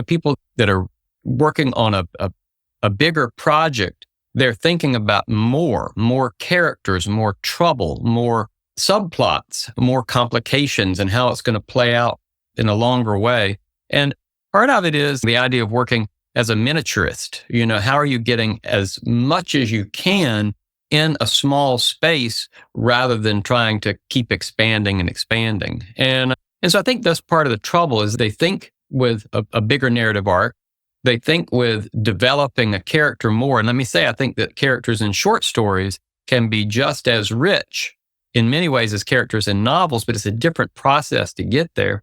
People that are working on a bigger project, they're thinking about more characters, more trouble, more subplots, more complications, and how it's going to play out in a longer way. And part of it is the idea of working as a miniaturist. How are you getting as much as you can in a small space rather than trying to keep expanding and expanding? And so I think that's part of the trouble is they think with a bigger narrative arc. They think with developing a character more. And let me say, I think that characters in short stories can be just as rich in many ways as characters in novels, but it's a different process to get there.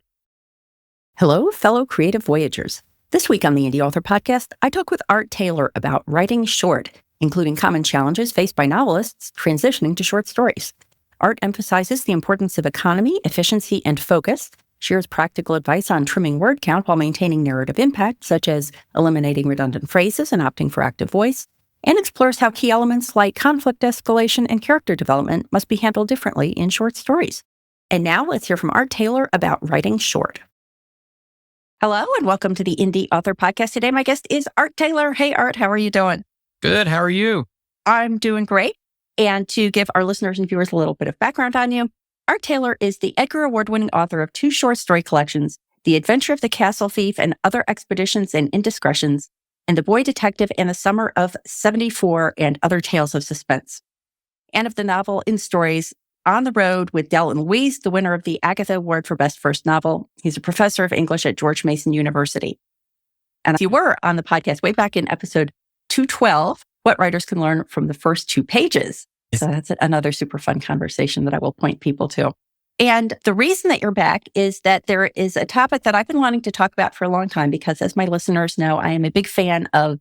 Hello, fellow creative voyagers. This week on the Indie Author podcast, I talk with Art Taylor about writing short, including common challenges faced by novelists transitioning to short stories. Art emphasizes the importance of economy, efficiency, and focus, shares practical advice on trimming word count while maintaining narrative impact, such as eliminating redundant phrases and opting for active voice, and explores how key elements like conflict escalation and character development must be handled differently in short stories. And now let's hear from Art Taylor about writing short. Hello, and welcome to the Indie Author podcast. Today, my guest is Art Taylor. Hey, Art, how are you doing? Good. How are you? I'm doing great. And to give our listeners and viewers a little bit of background on you, Art Taylor is the Edgar Award-winning author of 2 short story collections, The Adventure of the Castle Thief and Other Expeditions and Indiscretions, and The Boy Detective and the Summer of '74 and Other Tales of Suspense. And of the novel In Stories, On the Road with Del and Louise, the winner of the Agatha Award for Best First Novel. He's a professor of English at George Mason University. And if you were on the podcast way back in episode 212, What Writers Can Learn from the First 2 Pages. So that's another super fun conversation that I will point people to. And the reason that you're back is that there is a topic that I've been wanting to talk about for a long time, because as my listeners know, I am a big fan of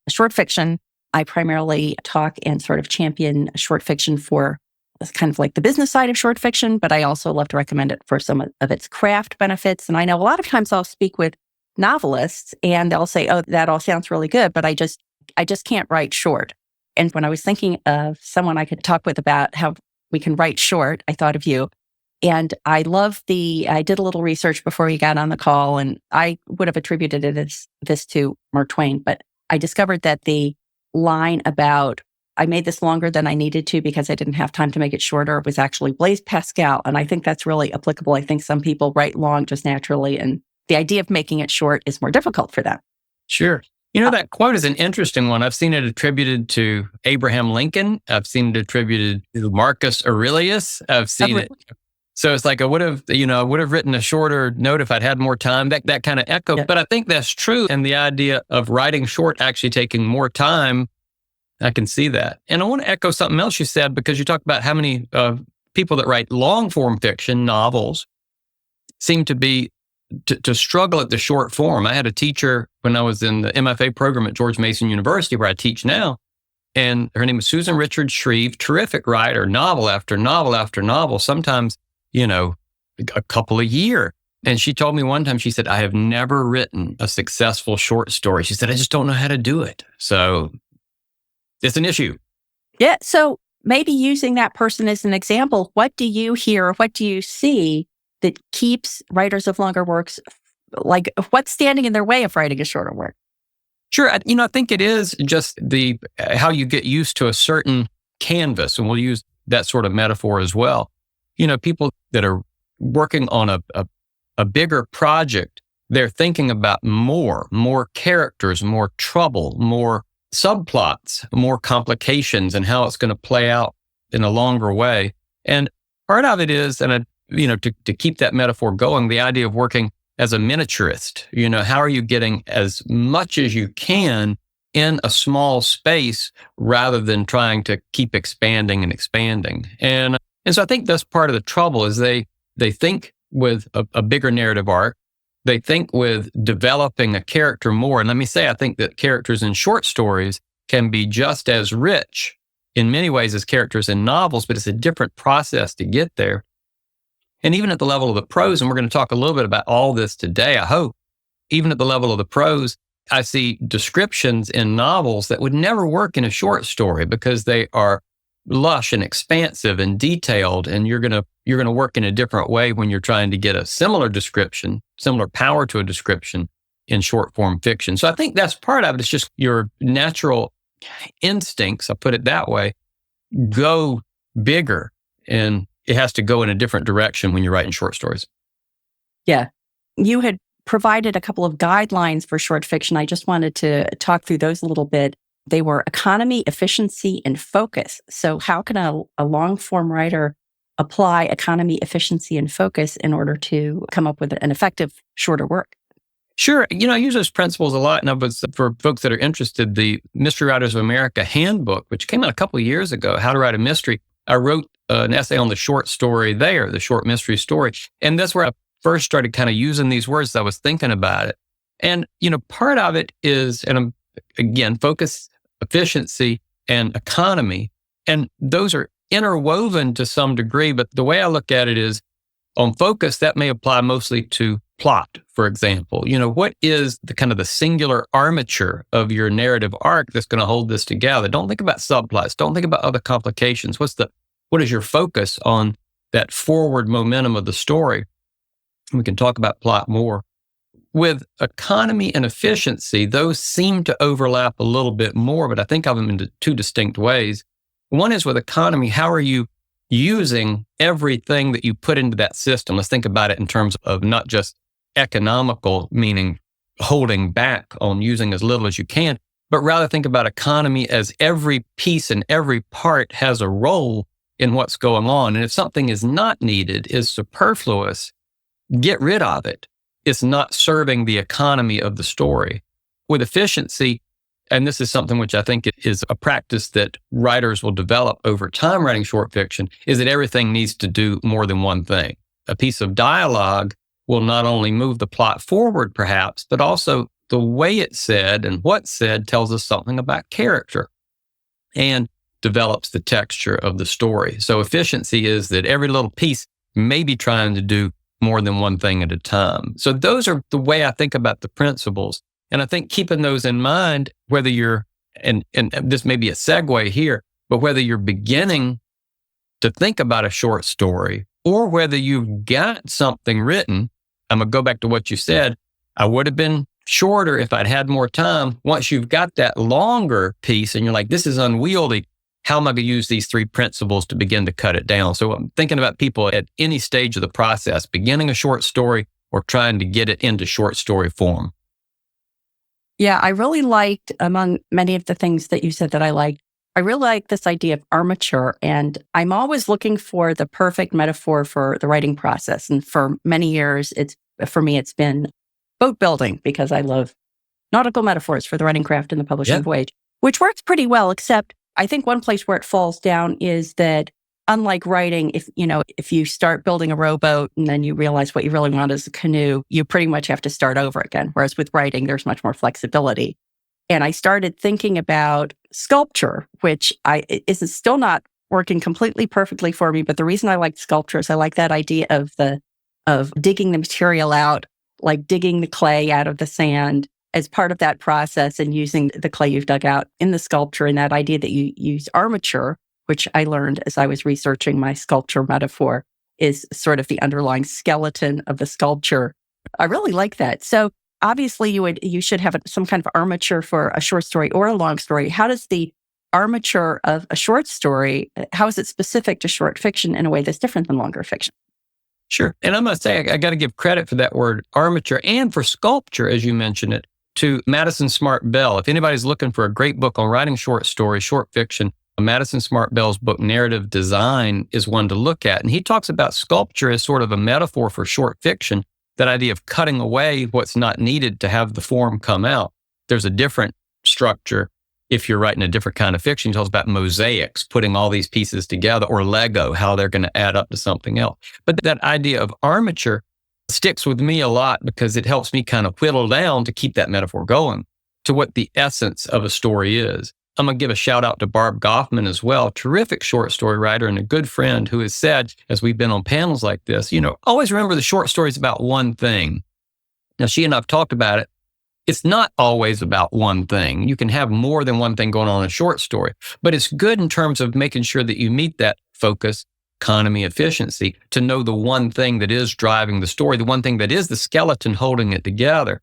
short fiction. I primarily talk and sort of champion short fiction for kind of like the business side of short fiction, but I also love to recommend it for some of its craft benefits. And I know a lot of times I'll speak with novelists and they'll say, oh, that all sounds really good, but I just can't write short. And when I was thinking of someone I could talk with about how we can write short, I thought of you. And I did a little research before you got on the call, and I would have attributed this to Mark Twain, but I discovered that the line about, I made this longer than I needed to because I didn't have time to make it shorter, was actually Blaise Pascal. And I think that's really applicable. I think some people write long just naturally, and the idea of making it short is more difficult for them. Sure. That quote is an interesting one. I've seen it attributed to Abraham Lincoln. I've seen it attributed to Marcus Aurelius. I've seen it. So it's like I would have written a shorter note if I'd had more time. That kind of echo. Yeah. But I think that's true. And the idea of writing short actually taking more time, I can see that. And I want to echo something else you said, because you talked about how many people that write long form fiction novels seem to be to struggle at the short form. I had a teacher when I was in the MFA program at George Mason University, where I teach now, and her name was Susan Richard Shreve, terrific writer, novel after novel after novel, sometimes, a couple a year. And she told me one time, she said, I have never written a successful short story. She said, I just don't know how to do it. So it's an issue. Yeah. So maybe using that person as an example, what do you hear? What do you see that keeps writers of longer works, like what's standing in their way of writing a shorter work? Sure. I think it is just how you get used to a certain canvas, and we'll use that sort of metaphor as well. People that are working on a bigger project, they're thinking about more characters, more trouble, more subplots, more complications, and how it's going to play out in a longer way. And part of it is, to keep that metaphor going, the idea of working as a miniaturist. How are you getting as much as you can in a small space rather than trying to keep expanding and expanding? And so I think that's part of the trouble is they think with a bigger narrative arc. They think with developing a character more. And let me say, I think that characters in short stories can be just as rich in many ways as characters in novels, but it's a different process to get there. And even at the level of the prose, and we're going to talk a little bit about all this today, I hope, even at the level of the prose, I see descriptions in novels that would never work in a short story because they are lush and expansive and detailed, and you're going to work in a different way when you're trying to get a similar description, similar power to a description in short form fiction. So I think that's part of it. It's just your natural instincts, I'll put it that way, go bigger, and it has to go in a different direction when you're writing short stories. Yeah. You had provided a couple of guidelines for short fiction. I just wanted to talk through those a little bit. They were economy, efficiency, and focus. So how can a long form writer apply economy, efficiency, and focus in order to come up with an effective, shorter work? Sure. I use those principles a lot. And for folks that are interested, the Mystery Writers of America Handbook, which came out a couple of years ago, How to Write a Mystery, I wrote an essay on the short story there, the short mystery story. And that's where I first started kind of using these words. I was thinking about it. And, part of it is, and again, focus, efficiency, and economy. And those are interwoven to some degree. But the way I look at it is, on focus, that may apply mostly to plot, for example. What is the kind of the singular armature of your narrative arc that's going to hold this together? Don't think about subplots. Don't think about other complications. What is your focus on that forward momentum of the story? We can talk about plot more. With economy and efficiency, those seem to overlap a little bit more, but I think of them in two distinct ways. One is with economy, how are you using everything that you put into that system? Let's think about it in terms of not just economical, meaning holding back on using as little as you can, but rather think about economy as every piece and every part has a role in what's going on. And if something is not needed, is superfluous, get rid of it. It's not serving the economy of the story. With efficiency, and this is something which I think is a practice that writers will develop over time writing short fiction, is that everything needs to do more than one thing. A piece of dialogue will not only move the plot forward, perhaps, but also the way it's said and what's said tells us something about character and develops the texture of the story. So efficiency is that every little piece may be trying to do more than one thing at a time. So those are the way I think about the principles. And I think keeping those in mind, whether you're, and this may be a segue here, but whether you're beginning to think about a short story or whether you've got something written, I'm going to go back to what you said. I would have been shorter if I'd had more time. Once you've got that longer piece and you're like, this is unwieldy, how am I going to use these three principles to begin to cut it down? So I'm thinking about people at any stage of the process, beginning a short story or trying to get it into short story form. Yeah, I really liked, among many of the things that you said that I liked, I really like this idea of armature. And I'm always looking for the perfect metaphor for the writing process. And for many years, for me, it's been boat building, because I love nautical metaphors for the writing craft and the publishing voyage, which works pretty well, except I think one place where it falls down is that unlike writing, if you start building a rowboat and then you realize what you really want is a canoe, you pretty much have to start over again. Whereas with writing, there's much more flexibility. And I started thinking about sculpture, which is still not working completely perfectly for me. But the reason I like sculpture is I like that idea of digging the material out, like digging the clay out of the sand as part of that process and using the clay you've dug out in the sculpture, and that idea that you use armature, which I learned as I was researching my sculpture metaphor, is sort of the underlying skeleton of the sculpture. I really like that. So obviously you should have some kind of armature for a short story or a long story. How does the armature of a short story, how is it specific to short fiction in a way that's different than longer fiction? Sure. And I'm going to say, I got to give credit for that word armature and for sculpture, as you mentioned it, to Madison Smart Bell. If anybody's looking for a great book on writing short stories, short fiction, Madison Smart Bell's book, Narrative Design, is one to look at. And he talks about sculpture as sort of a metaphor for short fiction, that idea of cutting away what's not needed to have the form come out. There's a different structure if you're writing a different kind of fiction. He talks about mosaics, putting all these pieces together, or Lego, how they're going to add up to something else. But that idea of armature sticks with me a lot because it helps me kind of whittle down to keep that metaphor going to what the essence of a story is. I'm going to give a shout out to Barb Goffman as well, terrific short story writer and a good friend who has said, as we've been on panels like this, always remember the short story is about one thing. Now, she and I have talked about it. It's not always about one thing. You can have more than one thing going on in a short story, but it's good in terms of making sure that you meet that focus, economy, efficiency, to know the one thing that is driving the story, the one thing that is the skeleton holding it together.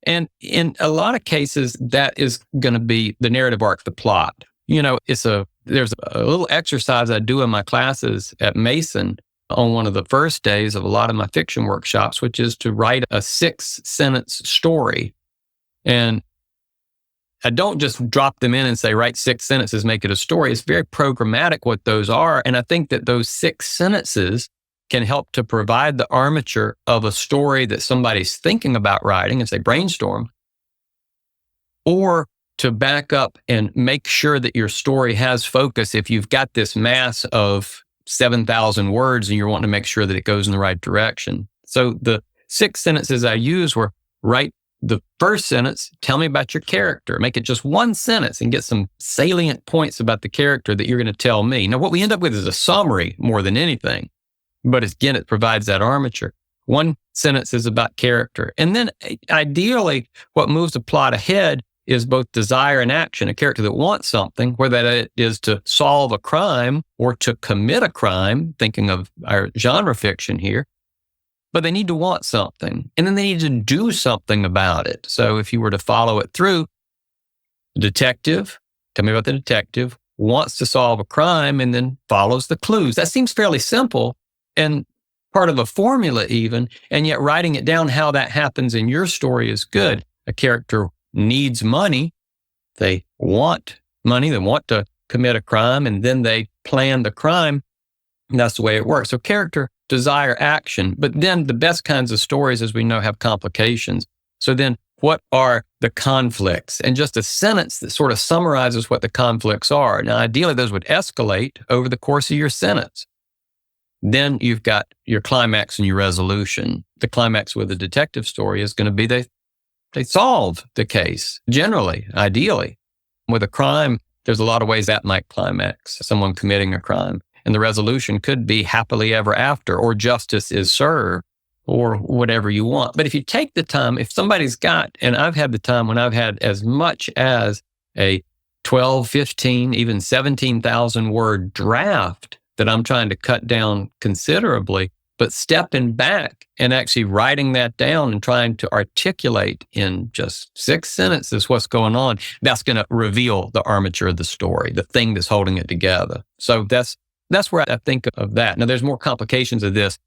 And in a lot of cases, that is going to be the narrative arc, the plot. There's a little exercise I do in my classes at Mason on one of the first days of a lot of my fiction workshops, which is to write a 6-sentence story. And I don't just drop them in and say, write 6 sentences, make it a story. It's very programmatic what those are. And I think that those 6 sentences can help to provide the armature of a story that somebody's thinking about writing as they brainstorm, or to back up and make sure that your story has focus. If you've got this mass of 7,000 words and you're wanting to make sure that it goes in the right direction. So the 6 sentences I use were: write the first sentence, tell me about your character. Make it just 1 sentence and get some salient points about the character that you're going to tell me. Now, what we end up with is a summary more than anything. But again, it provides that armature. 1 sentence is about character. And then ideally, what moves the plot ahead is both desire and action. A character that wants something, whether it is to solve a crime or to commit a crime, thinking of our genre fiction here, but they need to want something. And then they need to do something about it. So if you were to follow it through, detective, tell me about the detective, wants to solve a crime and then follows the clues. That seems fairly simple and part of a formula even, and yet writing it down how that happens in your story is good. A character needs money. They want money. They want to commit a crime, and then they plan the crime. And that's the way it works. So character, desire, action. But then the best kinds of stories, as we know, have complications. So then what are the conflicts? And just a sentence that sort of summarizes what the conflicts are. Now, ideally, those would escalate over the course of your sentence. Then you've got your climax and your resolution. The climax with a detective story is going to be they solve the case, generally, ideally. With a crime, there's a lot of ways that might climax, someone committing a crime. And the resolution could be happily ever after, or justice is served, or whatever you want. But if you take the time, if somebody's got, and I've had the time when I've had as much as a 12, 15, even 17,000 word draft that I'm trying to cut down considerably, but stepping back and actually writing that down and trying to articulate in just 6 sentences what's going on, that's going to reveal the armature of the story, the thing that's holding it together. So that's where I think of that. Now, there's more complications of this.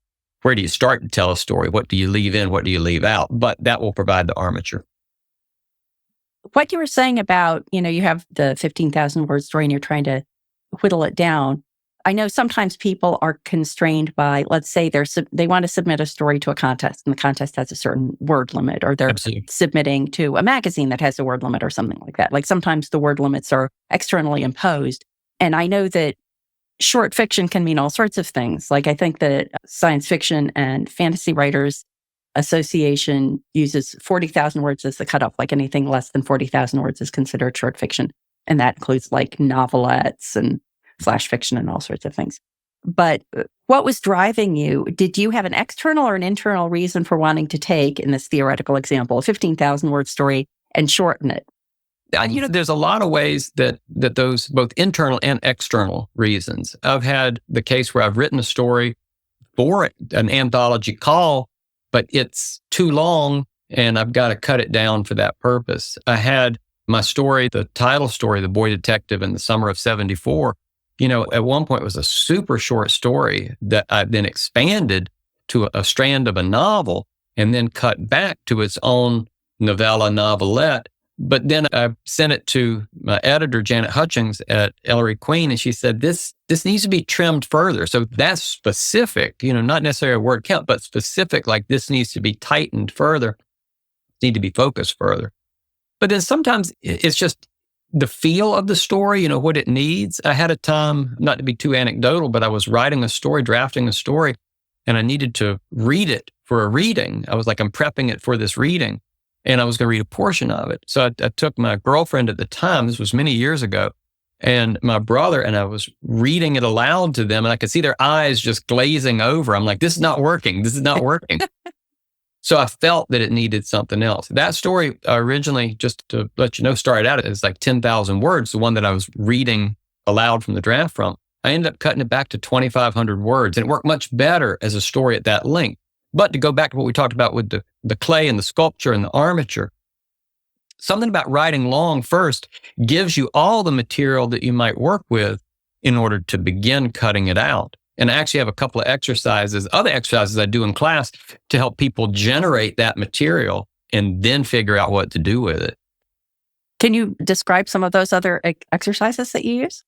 Where do you start to tell a story? What do you leave in? What do you leave out? But that will provide the armature. What you were saying about, you have the 15,000 word story and you're trying to whittle it down. I know sometimes people are constrained by, let's say they want to submit a story to a contest and the contest has a certain word limit, or they're Absolutely. submitting to a magazine that has a word limit or something like that. Like sometimes the word limits are externally imposed. And I know that short fiction can mean all sorts of things. Like I think that Science Fiction and Fantasy Writers Association uses 40,000 words as the cutoff. Like anything less than 40,000 words is considered short fiction. And that includes like novelettes and flash fiction and all sorts of things. But what was driving you? Did you have an external or an internal reason for wanting to take, in this theoretical example, a 15,000 word story and shorten it? There's a lot of ways that those both internal and external reasons. I've had the case where I've written a story for an anthology call, but it's too long and I've got to cut it down for that purpose. I had my story, the title story, The Boy Detective in the Summer of '74. At one point it was a super short story that I then expanded to a strand of a novel and then cut back to its own novelette. But then I sent it to my editor, Janet Hutchings at Ellery Queen, and she said, this needs to be trimmed further. So that's specific, not necessarily a word count, but specific, like this needs to be tightened further, need to be focused further. But then sometimes it's just the feel of the story, what it needs. I had a time, not to be too anecdotal, but I was writing a story, drafting a story, and I needed to read it for a reading. I was like, I'm prepping it for this reading. And I was going to read a portion of it. So I took my girlfriend at the time, this was many years ago, and my brother, and I was reading it aloud to them, and I could see their eyes just glazing over. I'm like, this is not working. This is not working. So I felt that it needed something else. That story originally, just to let you know, started out as like 10,000 words, the one that I was reading aloud from the draft from. I ended up cutting it back to 2,500 words, and it worked much better as a story at that length. But to go back to what we talked about with the clay and the sculpture and the armature, something about writing long first gives you all the material that you might work with in order to begin cutting it out. And I actually have a couple of other exercises I do in class to help people generate that material and then figure out what to do with it. Can you describe some of those other exercises that you use?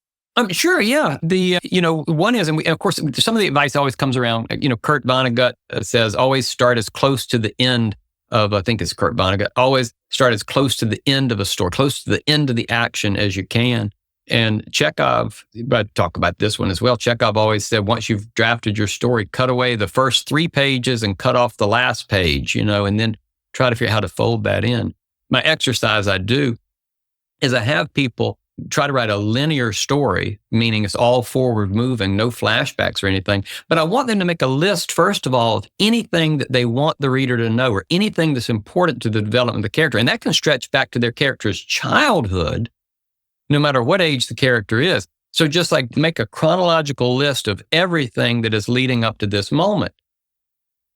Sure, yeah. One is, and of course, some of the advice always comes around, Kurt Vonnegut says, always start as close to the end of, I think it's Kurt Vonnegut, always start as close to the end of a story, close to the end of the action as you can. And Chekhov, but I talk about this one as well. Chekhov always said, once you've drafted your story, cut away the first 3 pages and cut off the last page, and then try to figure out how to fold that in. My exercise I do is I have people try to write a linear story, meaning it's all forward moving, no flashbacks or anything. But I want them to make a list, first of all, of anything that they want the reader to know or anything that's important to the development of the character. And that can stretch back to their character's childhood, no matter what age the character is. So just like make a chronological list of everything that is leading up to this moment.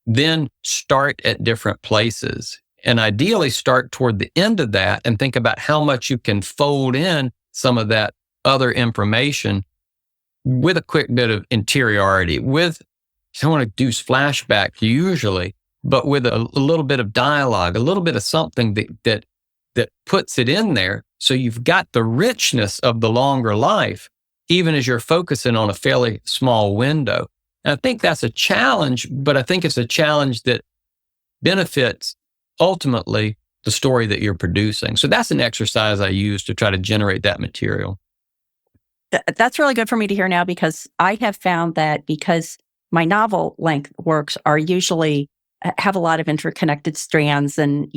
Then start at different places. And ideally start toward the end of that and think about how much you can fold in some of that other information with a quick bit of interiority, with, you don't want to do flashback usually, but with a little bit of dialogue, a little bit of something that puts it in there. So you've got the richness of the longer life, even as you're focusing on a fairly small window. And I think that's a challenge, but I think it's a challenge that benefits ultimately the story that you're producing. So that's an exercise I use to try to generate that material. That's really good for me to hear now, because I have found that because my novel length works are usually have a lot of interconnected strands and,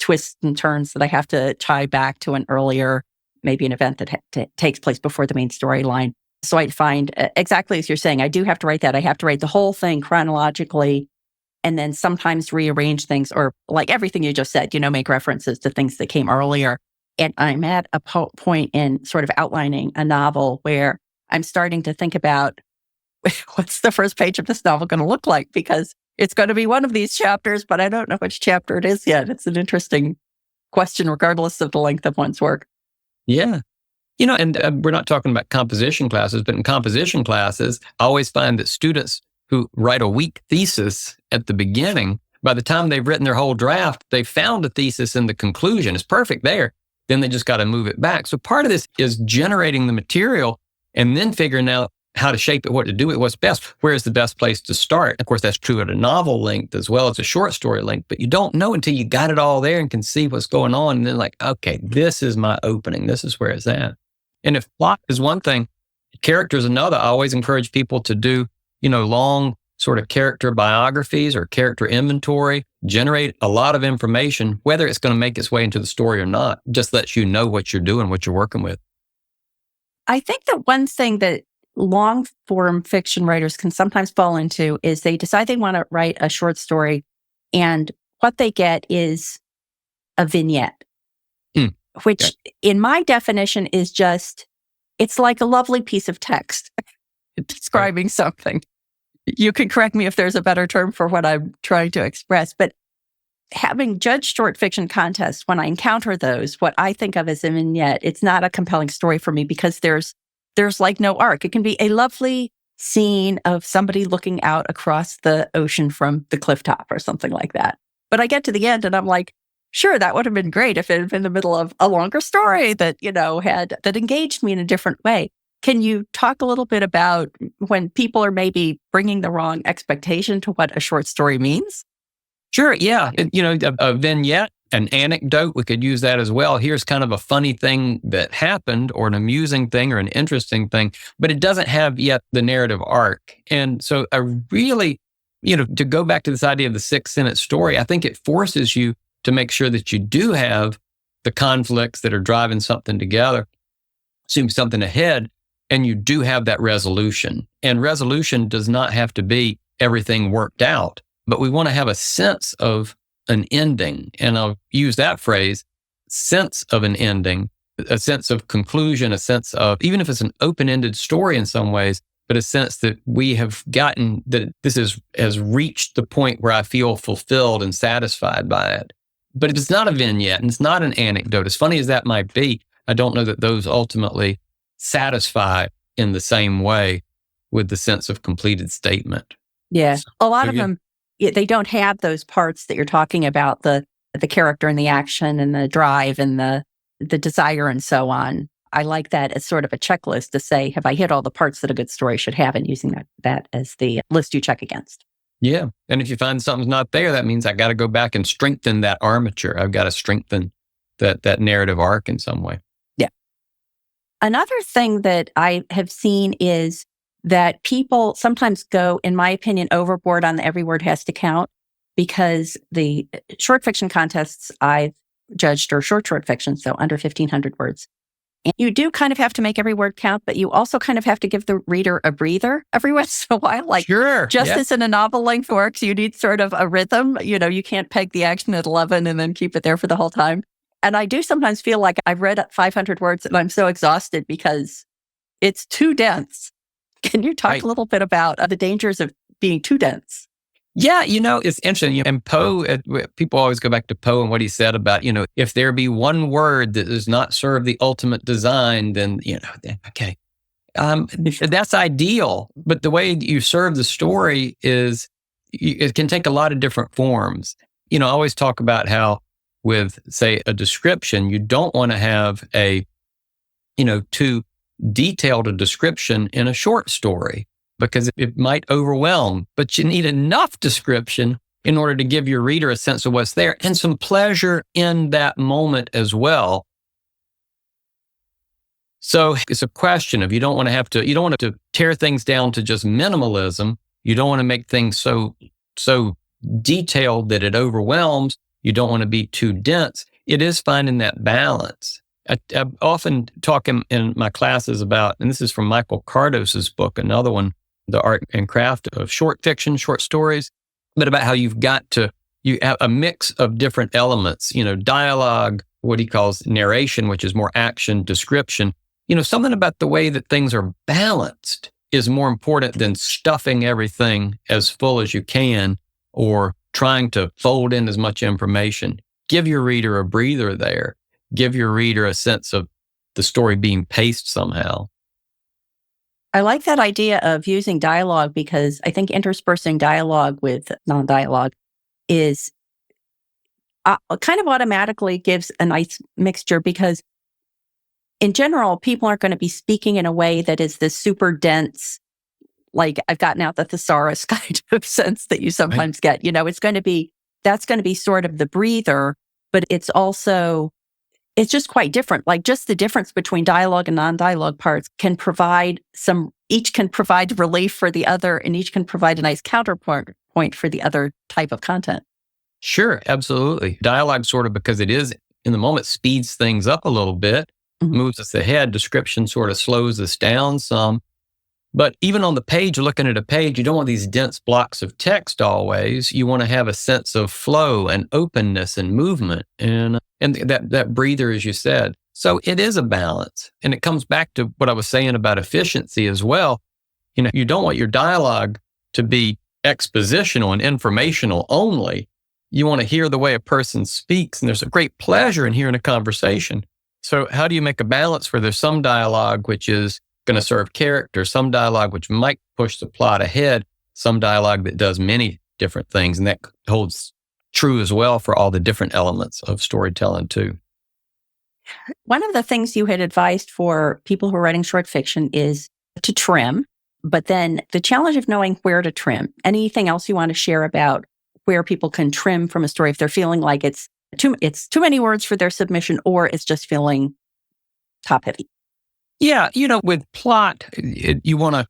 twists and turns that I have to tie back to an earlier, maybe an event that takes place before the main storyline. So I find exactly as you're saying, I do have to write that. I have to write the whole thing chronologically and then sometimes rearrange things, or like everything you just said, make references to things that came earlier. And I'm at a point in sort of outlining a novel where I'm starting to think about what's the first page of this novel going to look like, because it's going to be one of these chapters, but I don't know which chapter it is yet. It's an interesting question, regardless of the length of one's work. Yeah. And we're not talking about composition classes, but in composition classes, I always find that students who write a weak thesis at the beginning, by the time they've written their whole draft, they found a thesis in the conclusion. It's perfect there. Then they just got to move it back. So part of this is generating the material and then figuring out how to shape it, what to do with what's best. Where is the best place to start? Of course, that's true at a novel length as well as a short story length, but you don't know until you got it all there and can see what's going on. And then okay, this is my opening. This is where it's at. And if plot is one thing, character is another. I always encourage people to do, long sort of character biographies or character inventory, generate a lot of information, whether it's going to make its way into the story or not, just lets you know what you're doing, what you're working with. I think that one thing that long form fiction writers can sometimes fall into is they decide they want to write a short story, and what they get is a vignette, which in my definition is just, it's like a lovely piece of text describing something. You can correct me if there's a better term for what I'm trying to express, but having judged short fiction contests, when I encounter those, what I think of as a vignette, it's not a compelling story for me, because there's like no arc. It can be a lovely scene of somebody looking out across the ocean from the clifftop or something like that. But I get to the end and I'm like, sure, that would have been great if it had been in the middle of a longer story that, that engaged me in a different way. Can you talk a little bit about when people are maybe bringing the wrong expectation to what a short story means? Sure, yeah. A vignette, an anecdote, we could use that as well. Here's kind of a funny thing that happened, or an amusing thing, or an interesting thing, but it doesn't have yet the narrative arc. And so I really, to go back to this idea of the 6-sentence story, I think it forces you to make sure that you do have the conflicts that are driving something together, seeing something ahead, and you do have that resolution. And resolution does not have to be everything worked out, but we want to have a sense of an ending. And I'll use that phrase, sense of an ending, a sense of conclusion, a sense of, even if it's an open-ended story in some ways, but a sense that we have gotten, that this has reached the point where I feel fulfilled and satisfied by it. But if it's not a vignette and it's not an anecdote, as funny as that might be, I don't know that those ultimately satisfy in the same way with the sense of completed statement. Yeah. A lot So of them, they don't have those parts that you're talking about, the character and the action and the drive and the desire and so on. I like that as sort of a checklist to say, have I hit all the parts that a good story should have, and using that as the list you check against. Yeah. And if you find something's not there, that means I got to go back and strengthen that armature. I've got to strengthen that narrative arc in some way. Yeah. Another thing that I have seen is that people sometimes go, in my opinion, overboard on the every word has to count, because the short fiction contests I've judged are short fiction, so under 1,500 words. And you do kind of have to make every word count, but you also kind of have to give the reader a breather every once in a while. Like, sure, just as in a novel length works, you need sort of a rhythm. You can't peg the action at 11 and then keep it there for the whole time. And I do sometimes feel like I've read 500 words and I'm so exhausted because it's too dense. Can you talk a little bit about the dangers of being too dense? Yeah, it's interesting. And Poe, people always go back to Poe and what he said about, if there be one word that does not serve the ultimate design, then, okay. That's ideal. But the way you serve the story is, it can take a lot of different forms. I always talk about how with, say, a description, you don't want to have too detailed a description in a short story, because it might overwhelm, but you need enough description in order to give your reader a sense of what's there and some pleasure in that moment as well. So it's a question of, you don't want to tear things down to just minimalism. You don't want to make things so detailed that it overwhelms. You don't want to be too dense. It is finding that balance. I often talk in my classes about, and this is from Michael Cardos's book, another one, The Art and Craft of Short Fiction, Short Stories, but about how you have a mix of different elements, dialogue, what he calls narration, which is more action, description. Something about the way that things are balanced is more important than stuffing everything as full as you can or trying to fold in as much information. Give your reader a breather there. Give your reader a sense of the story being paced somehow. I like that idea of using dialogue, because I think interspersing dialogue with non-dialogue is kind of automatically gives a nice mixture, because in general, people aren't going to be speaking in a way that is this super dense, like I've gotten out the thesaurus kind of sense that you sometimes get. That's going to be sort of the breather, but it's just quite different. Like, just the difference between dialogue and non-dialogue parts can provide each can provide relief for the other, and each can provide a nice counterpoint for the other type of content. Sure, absolutely. Dialogue sort of, because it is in the moment, speeds things up a little bit, moves us ahead. Description sort of slows us down some. But even on the page, looking at a page, you don't want these dense blocks of text always. You want to have a sense of flow and openness and movement and that breather, as you said. So it is a balance. And it comes back to what I was saying about efficiency as well. You don't want your dialogue to be expositional and informational only. You want to hear the way a person speaks, and there's a great pleasure in hearing a conversation. So how do you make a balance where there's some dialogue which is going to serve character, some dialogue which might push the plot ahead, some dialogue that does many different things, and that holds true as well for all the different elements of storytelling too. One of the things you had advised for people who are writing short fiction is to trim, but then the challenge of knowing where to trim. Anything else you want to share about where people can trim from a story if they're feeling like it's too many words for their submission, or it's just feeling top heavy? Yeah, with plot, you want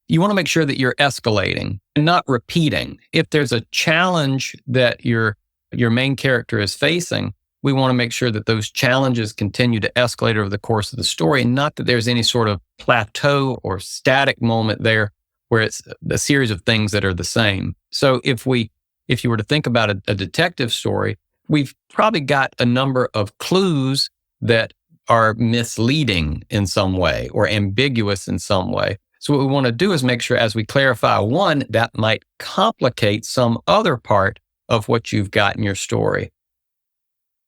to make sure that you're escalating and not repeating. If there's a challenge that your main character is facing, we want to make sure that those challenges continue to escalate over the course of the story, and not that there's any sort of plateau or static moment there where it's a series of things that are the same. So if you were to think about a detective story, we've probably got a number of clues that are misleading in some way or ambiguous in some way. So what we want to do is make sure, as we clarify one, that might complicate some other part of what you've got in your story.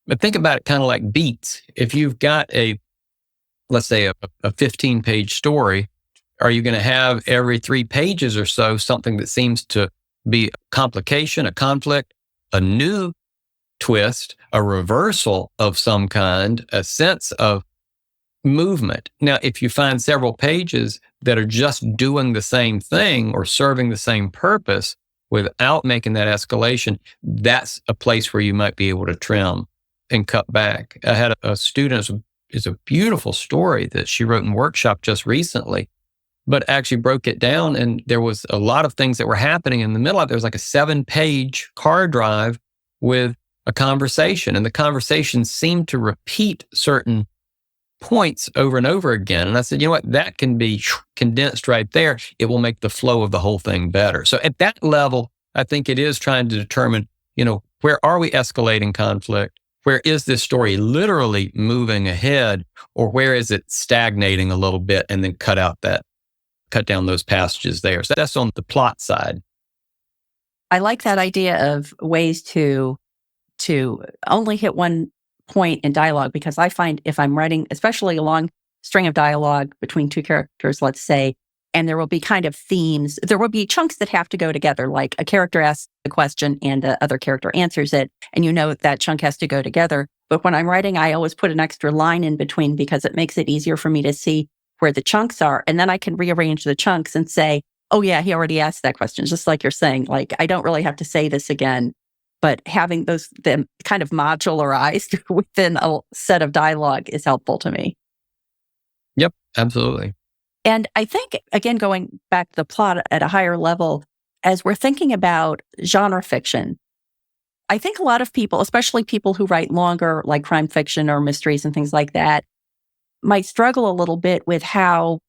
But think about it kind of like beats. If you've got let's say a 15-page story, are you going to have every 3 pages or so something that seems to be a complication, a conflict, a new twist, a reversal of some kind, a sense of movement? Now, if you find several pages that are just doing the same thing or serving the same purpose without making that escalation, that's a place where you might be able to trim and cut back. I had a student, it's a beautiful story that she wrote in workshop just recently, but actually broke it down, and there was a lot of things that were happening in the middle of it. There was like a 7-page hard drive with a conversation, and the conversation seemed to repeat certain points over and over again. And I said, you know what, that can be condensed right there. It will make the flow of the whole thing better. So at that level, I think it is trying to determine, where are we escalating conflict? Where is this story literally moving ahead, or where is it stagnating a little bit, and then cut down those passages there. So that's on the plot side. I like that idea of ways to only hit one point in dialogue, because I find if I'm writing, especially a long string of dialogue between 2 characters, let's say, and there will be kind of themes, there will be chunks that have to go together, like a character asks a question and the other character answers it, and that chunk has to go together. But when I'm writing, I always put an extra line in between because it makes it easier for me to see where the chunks are. And then I can rearrange the chunks and say, oh yeah, he already asked that question. Just like you're saying, like, I don't really have to say this again, but having them kind of modularized within a set of dialogue is helpful to me. Yep, absolutely. And I think, again, going back to the plot at a higher level, as we're thinking about genre fiction, I think a lot of people, especially people who write longer, like crime fiction or mysteries and things like that, might struggle a little bit with how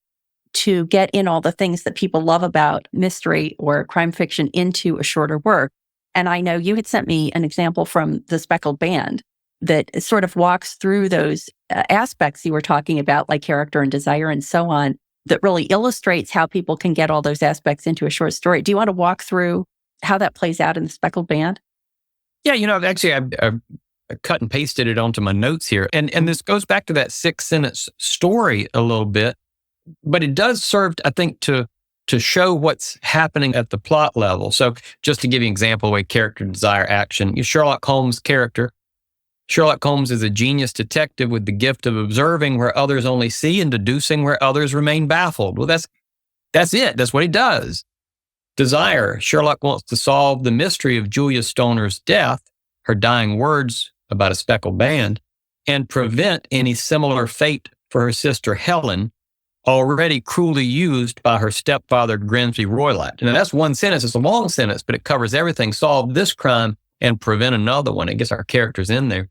to get in all the things that people love about mystery or crime fiction into a shorter work. And I know you had sent me an example from The Speckled Band that sort of walks through those aspects you were talking about, like character and desire and so on, that really illustrates how people can get all those aspects into a short story. Do you want to walk through how that plays out in The Speckled Band? Yeah, actually, I cut and pasted it onto my notes here. And this goes back to that 6-sentence story a little bit, but it does serve, I think, to show what's happening at the plot level. So just to give you an example, way character, desire, action, Sherlock Holmes character. Sherlock Holmes is a genius detective with the gift of observing where others only see and deducing where others remain baffled. Well, that's it. That's what he does. Desire. Sherlock wants to solve the mystery of Julia Stoner's death, her dying words about a speckled band, and prevent any similar fate for her sister Helen, already cruelly used by her stepfather Grimsby Roylott. Now, that's one sentence. It's a long sentence, but it covers everything. Solve this crime and prevent another one. It gets our characters in there.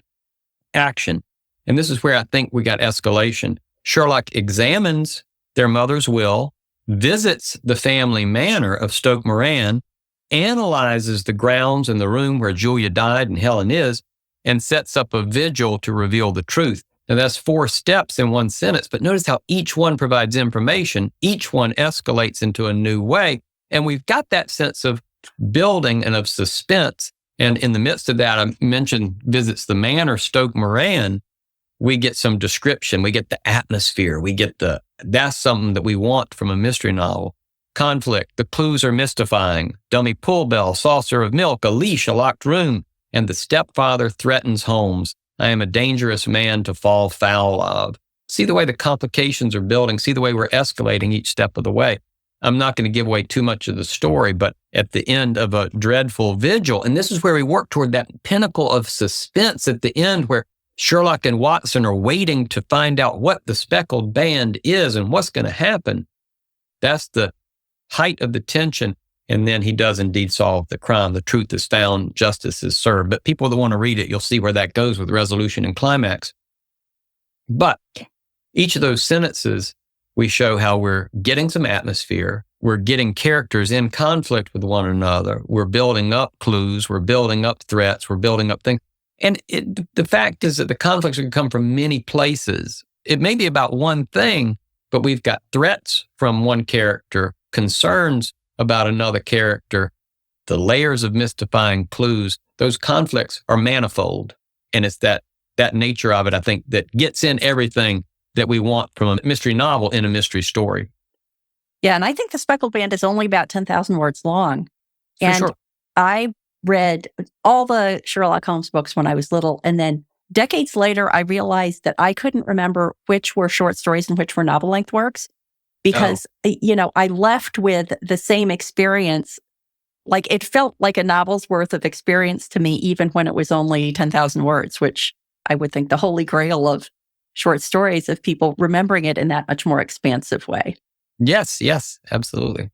Action. And this is where I think we got escalation. Sherlock examines their mother's will, visits the family manor of Stoke Moran, analyzes the grounds and the room where Julia died and Helen is, and sets up a vigil to reveal the truth. Now, that's 4 steps in one sentence, but notice how each one provides information. Each one escalates into a new way. And we've got that sense of building and of suspense. And in the midst of that, I mentioned visits the manor, Stoke Moran. We get some description. We get the atmosphere. That's something that we want from a mystery novel. Conflict. The clues are mystifying. Dummy pull bell, saucer of milk, a leash, a locked room. And the stepfather threatens Holmes. I am a dangerous man to fall foul of. See the way the complications are building. See the way we're escalating each step of the way. I'm not going to give away too much of the story, but at the end of a dreadful vigil, and this is where we work toward that pinnacle of suspense at the end, where Sherlock and Watson are waiting to find out what the speckled band is and what's going to happen. That's the height of the tension. And then he does indeed solve the crime. The truth is found, justice is served. But people that want to read it, you'll see where that goes with resolution and climax. But each of those sentences, we show how we're getting some atmosphere. We're getting characters in conflict with one another. We're building up clues. We're building up threats. We're building up things. And the fact is that the conflicts can come from many places. It may be about one thing, but we've got threats from one character, concerns about another character, the layers of mystifying clues. Those conflicts are manifold. And it's that that nature of it, I think, that gets in everything that we want from a mystery novel in a mystery story. Yeah, and I think The Speckled Band is only about 10,000 words long. For sure. I read all the Sherlock Holmes books when I was little. And then decades later, I realized that I couldn't remember which were short stories and which were novel-length works because, I left with the same experience. Like, it felt like a novel's worth of experience to me, even when it was only 10,000 words, which I would think the holy grail of short stories, of people remembering it in that much more expansive way. Yes, absolutely.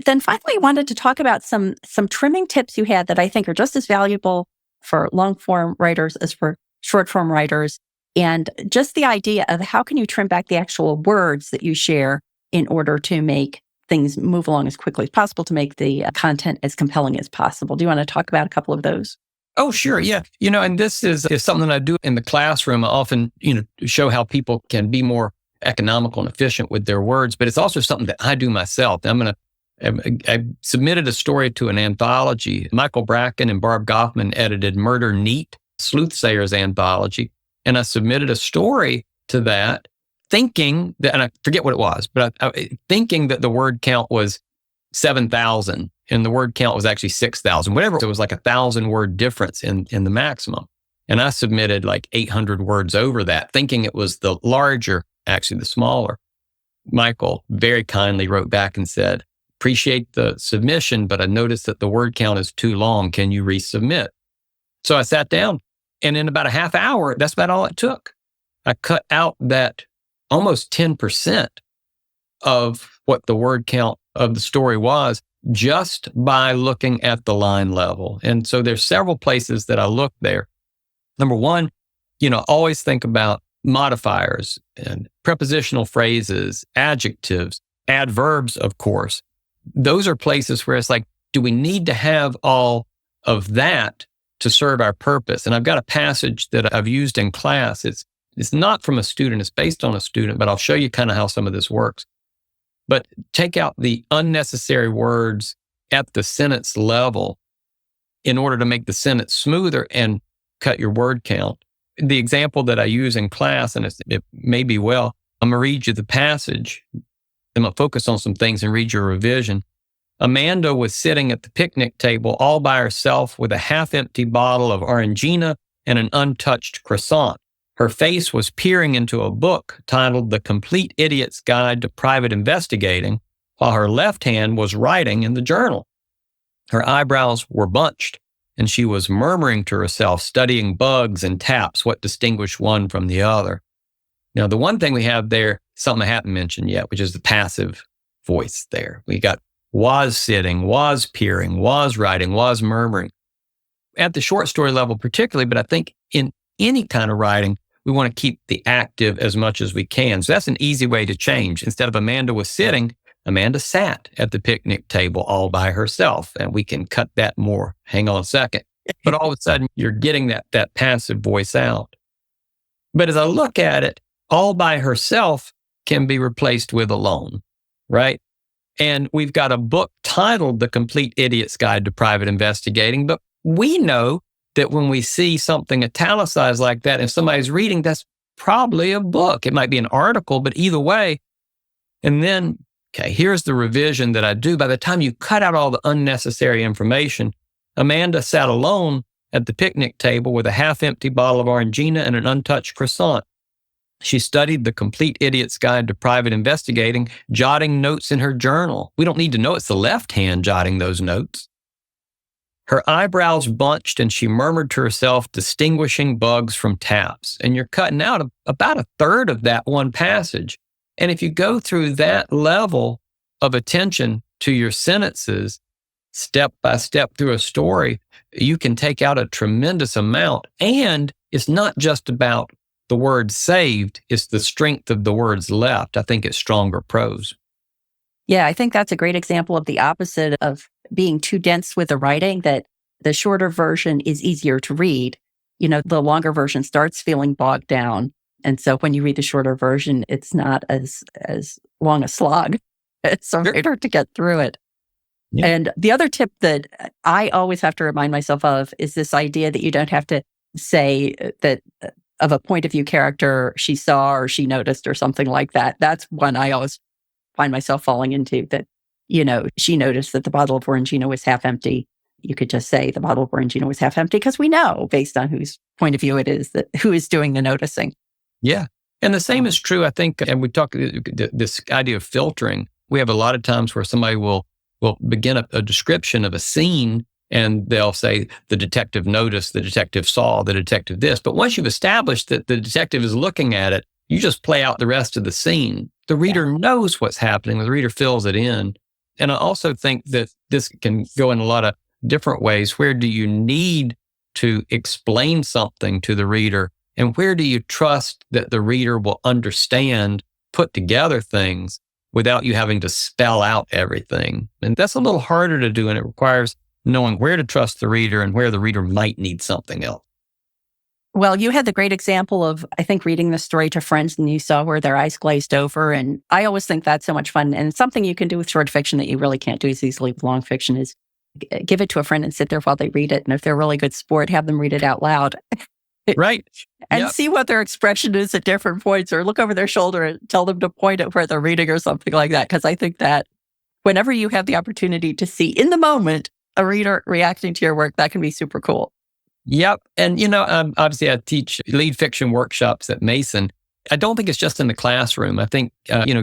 Then finally, I wanted to talk about some trimming tips you had that I think are just as valuable for long-form writers as for short-form writers. And just the idea of how can you trim back the actual words that you share in order to make things move along as quickly as possible, to make the content as compelling as possible. Do you want to talk about a couple of those? Oh, sure. Yeah. And this is something that I do in the classroom. I often, show how people can be more economical and efficient with their words, but it's also something that I do myself. I submitted a story to an anthology. Michael Bracken and Barb Goffman edited Murder Neat, Sleuthsayers anthology. And I submitted a story to that thinking that, and I forget what it was, but thinking that the word count was 7,000 and the word count was actually 6,000, whatever. It was like 1,000 word difference in the maximum. And I submitted like 800 words over that, thinking it was the larger, actually the smaller. Michael very kindly wrote back and said, appreciate the submission, but I noticed that the word count is too long. Can you resubmit? So I sat down, and in about a half hour, that's about all it took. I cut out that almost 10% of what the word count of the story was just by looking at the line level. And so there's several places that I look there. Number one, always think about modifiers and prepositional phrases, adjectives, adverbs, of course. Those are places where it's like, do we need to have all of that to serve our purpose? And I've got a passage that I've used in class. It's not from a student, it's based on a student, but I'll show you kind of how some of this works. But take out the unnecessary words at the sentence level in order to make the sentence smoother and cut your word count. The example that I use in class, and it may be I'm going to read you the passage. I'm going to focus on some things and read your revision. Amanda was sitting at the picnic table all by herself with a half-empty bottle of Orangina and an untouched croissant. Her face was peering into a book titled The Complete Idiot's Guide to Private Investigating, while her left hand was writing in the journal. Her eyebrows were bunched, and she was murmuring to herself, studying bugs and taps, what distinguished one from the other. Now, the one thing we have there, something I haven't mentioned yet, which is the passive voice there. We got was sitting, was peering, was writing, was murmuring. At the short story level particularly, but I think in any kind of writing, we want to keep the active as much as we can. So that's an easy way to change. Instead of Amanda was sitting, Amanda sat at the picnic table all by herself, and we can cut that more. Hang on a second. But all of a sudden, you're getting that passive voice out. But as I look at it, all by herself can be replaced with alone, right? And we've got a book titled The Complete Idiot's Guide to Private Investigating, but we know that when we see something italicized like that, if somebody's reading, that's probably a book. It might be an article, but either way. And then, okay, here's the revision that I do. By the time you cut out all the unnecessary information, Amanda sat alone at the picnic table with a half-empty bottle of Orangina and an untouched croissant. She studied The Complete Idiot's Guide to Private Investigating, jotting notes in her journal. We don't need to know it's the left hand jotting those notes. Her eyebrows bunched and she murmured to herself, distinguishing bugs from taps. And you're cutting out about a third of that one passage. And if you go through that level of attention to your sentences, step by step through a story, you can take out a tremendous amount. And it's not just about the words saved, it's the strength of the words left. I think it's stronger prose. Yeah, I think that's a great example of the opposite of being too dense with the writing, that the shorter version is easier to read. The longer version starts feeling bogged down. And so when you read the shorter version, it's not as long a slog. It's harder to get through it. Yeah. And the other tip that I always have to remind myself of is this idea that you don't have to say that of a point of view character she saw or she noticed or something like that. That's one I always find myself falling into, that, she noticed that the bottle of Orangina was half empty. You could just say the bottle of Orangina was half empty because we know based on whose point of view it is that who is doing the noticing. Yeah. And the same is true, I think, and we talk this idea of filtering. We have a lot of times where somebody will begin a description of a scene and they'll say the detective noticed, the detective saw, the detective this. But once you've established that the detective is looking at it, you just play out the rest of the scene. The reader knows what's happening. The reader fills it in. And I also think that this can go in a lot of different ways. Where do you need to explain something to the reader? And where do you trust that the reader will understand, put together things without you having to spell out everything? And that's a little harder to do, and it requires knowing where to trust the reader and where the reader might need something else. Well, you had the great example of, I think, reading the story to friends and you saw where their eyes glazed over. And I always think that's so much fun. And something you can do with short fiction that you really can't do as easily with long fiction is give it to a friend and sit there while they read it. And if they're a really good sport, have them read it out loud. Right. And see what their expression is at different points, or look over their shoulder and tell them to point at where they're reading or something like that. Because I think that whenever you have the opportunity to see in the moment a reader reacting to your work, that can be super cool. Yep. And, obviously I teach lead fiction workshops at Mason. I don't think it's just in the classroom. I think,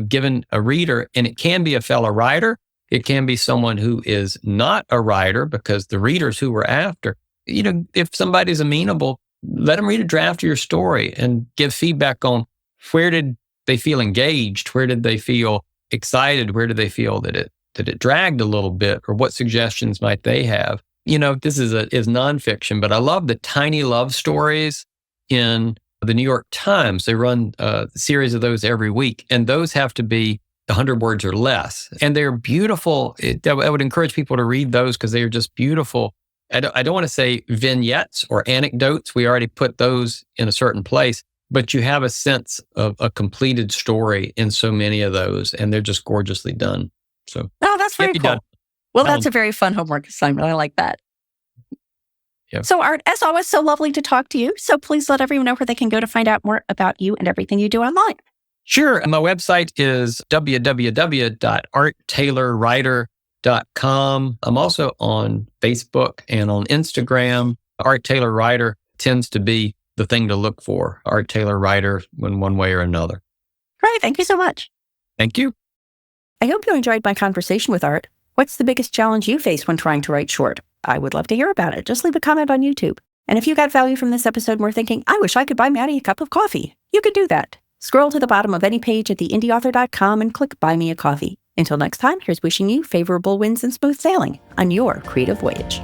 given a reader, and it can be a fellow writer, it can be someone who is not a writer, because the readers who we're after, if somebody's amenable, let them read a draft of your story and give feedback on where did they feel engaged, where did they feel excited, where did they feel that it dragged a little bit, or what suggestions might they have. This is nonfiction, but I love the tiny love stories in the New York Times. They run a series of those every week, and those have to be 100 words or less. And they're beautiful. I would encourage people to read those because they are just beautiful. I don't want to say vignettes or anecdotes. We already put those in a certain place, but you have a sense of a completed story in so many of those, and they're just gorgeously done. So, that's very cool. Well, that's a very fun homework assignment. I like that. Yep. So, Art, as always, so lovely to talk to you. So please let everyone know where they can go to find out more about you and everything you do online. Sure. My website is www.arttaylorwriter.com. I'm also on Facebook and on Instagram. Art Taylor Writer tends to be the thing to look for. Art Taylor Writer in one way or another. Great. Thank you so much. Thank you. I hope you enjoyed my conversation with Art. What's the biggest challenge you face when trying to write short? I would love to hear about it. Just leave a comment on YouTube. And if you got value from this episode and were thinking, I wish I could buy Matty a cup of coffee, you could do that. Scroll to the bottom of any page at theindyauthor.com and click Buy Me a Coffee. Until next time, here's wishing you favorable winds and smooth sailing on your creative voyage.